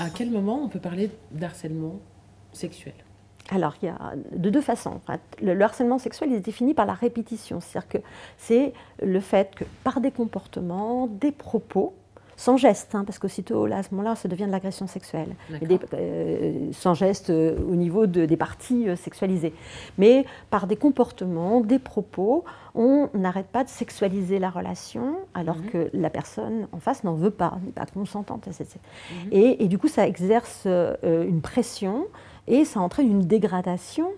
À quel moment on peut parler d'harcèlement sexuel? Alors, il y a de deux façons. En fait. Le harcèlement sexuel est défini par la répétition. C'est-à-dire que c'est le fait que par des comportements, des propos, sans geste, parce qu'aussitôt, là, à ce moment-là, ça devient de l'agression sexuelle. Sans geste au niveau des parties sexualisées. Mais par des comportements, des propos, on n'arrête pas de sexualiser la relation alors que la personne en face n'en veut pas, n'est pas consentante. Et du coup, ça exerce une pression et ça entraîne une dégradation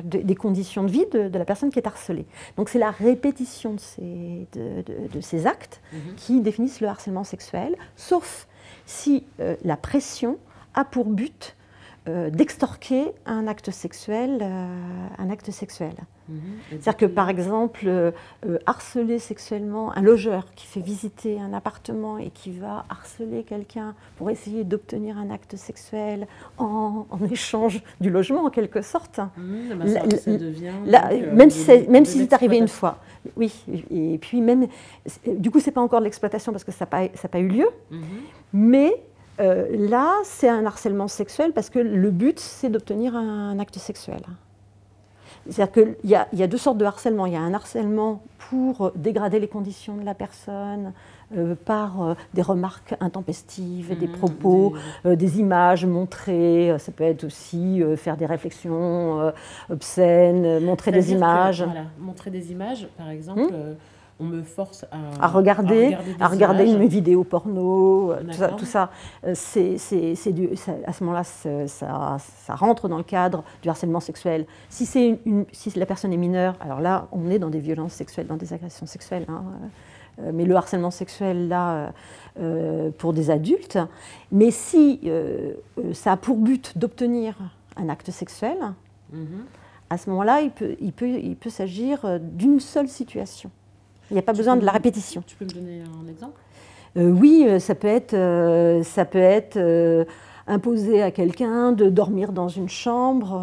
des conditions de vie de la personne qui est harcelée. Donc c'est la répétition de ces actes qui définissent le harcèlement sexuel, sauf si la pression a pour but d'extorquer un acte sexuel. C'est-à-dire que, par exemple, harceler sexuellement un logeur qui fait visiter un appartement et qui va harceler quelqu'un pour essayer d'obtenir un acte sexuel en échange du logement, en quelque sorte. Ça devient même si c'est arrivé une fois. Oui, et puis même, du coup, ce n'est pas encore de l'exploitation parce que ça n'a pas eu lieu, mais là, c'est un harcèlement sexuel parce que le but, c'est d'obtenir un acte sexuel. C'est-à-dire qu'il y a deux sortes de harcèlement. Il y a un harcèlement pour dégrader les conditions de la personne par des remarques intempestives, des propos, des images montrées. Ça peut être aussi faire des réflexions obscènes, montrer des images. Voilà, montrer des images, par exemple. On me force à regarder une vidéo porno, tout ça. À ce moment-là, ça rentre dans le cadre du harcèlement sexuel. Si la personne est mineure, alors là, on est dans des violences sexuelles, dans des agressions sexuelles. Mais le harcèlement sexuel, là, pour des adultes. Mais si ça a pour but d'obtenir un acte sexuel, à ce moment-là, il peut s'agir d'une seule situation. Il n'y a pas besoin de la répétition. Tu peux me donner un exemple ? Oui, ça peut être imposer à quelqu'un de dormir dans une chambre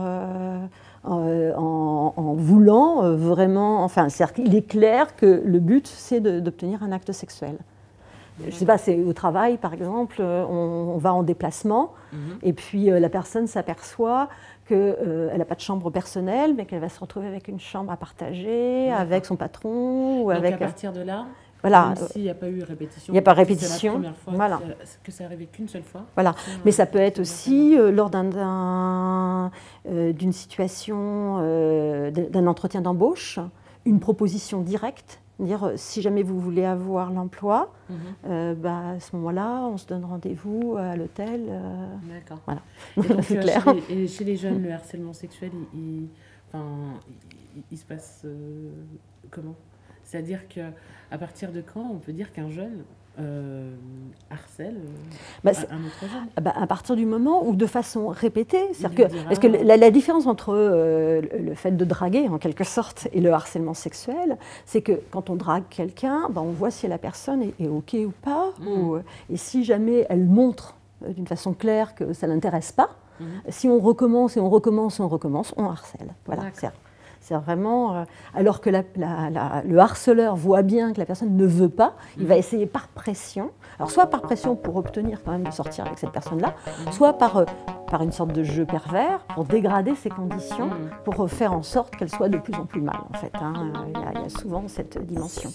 en voulant vraiment... Enfin, c'est-à-dire qu'il est clair que le but, c'est d'obtenir un acte sexuel. Je ne sais pas, c'est au travail, par exemple, on va en déplacement, et puis la personne s'aperçoit qu'elle n'a pas de chambre personnelle, mais qu'elle va se retrouver avec une chambre à partager, avec son patron. Ou donc avec... à partir de là, voilà. même s'il n'y a pas eu répétition, il n'y a pas répétition, c'est la première fois voilà. que ça arrivait qu'une seule fois. Voilà. Mais ça peut être aussi lors d'une situation, d'un entretien d'embauche, une proposition directe. Dire si jamais vous voulez avoir l'emploi, à ce moment-là, on se donne rendez-vous à l'hôtel. D'accord. Voilà. C'est clair. Chez les jeunes, le harcèlement sexuel, il se passe comment ? C'est-à-dire qu'à partir de quand on peut dire qu'un jeune harcèle un autre jeune ? À partir du moment où, de façon répétée, parce que la différence entre le fait de draguer, en quelque sorte, et le harcèlement sexuel, c'est que quand on drague quelqu'un, on voit si la personne est OK ou pas, et si jamais elle montre d'une façon claire que ça ne l'intéresse pas, si on recommence et on recommence et on recommence, on harcèle. Voilà. C'est vraiment... alors que le harceleur voit bien que la personne ne veut pas, il va essayer par pression, alors soit par pression pour obtenir quand même de sortir avec cette personne-là, soit par une sorte de jeu pervers, pour dégrader ses conditions, pour faire en sorte qu'elle soit de plus en plus mal, en fait. Il y a souvent cette dimension.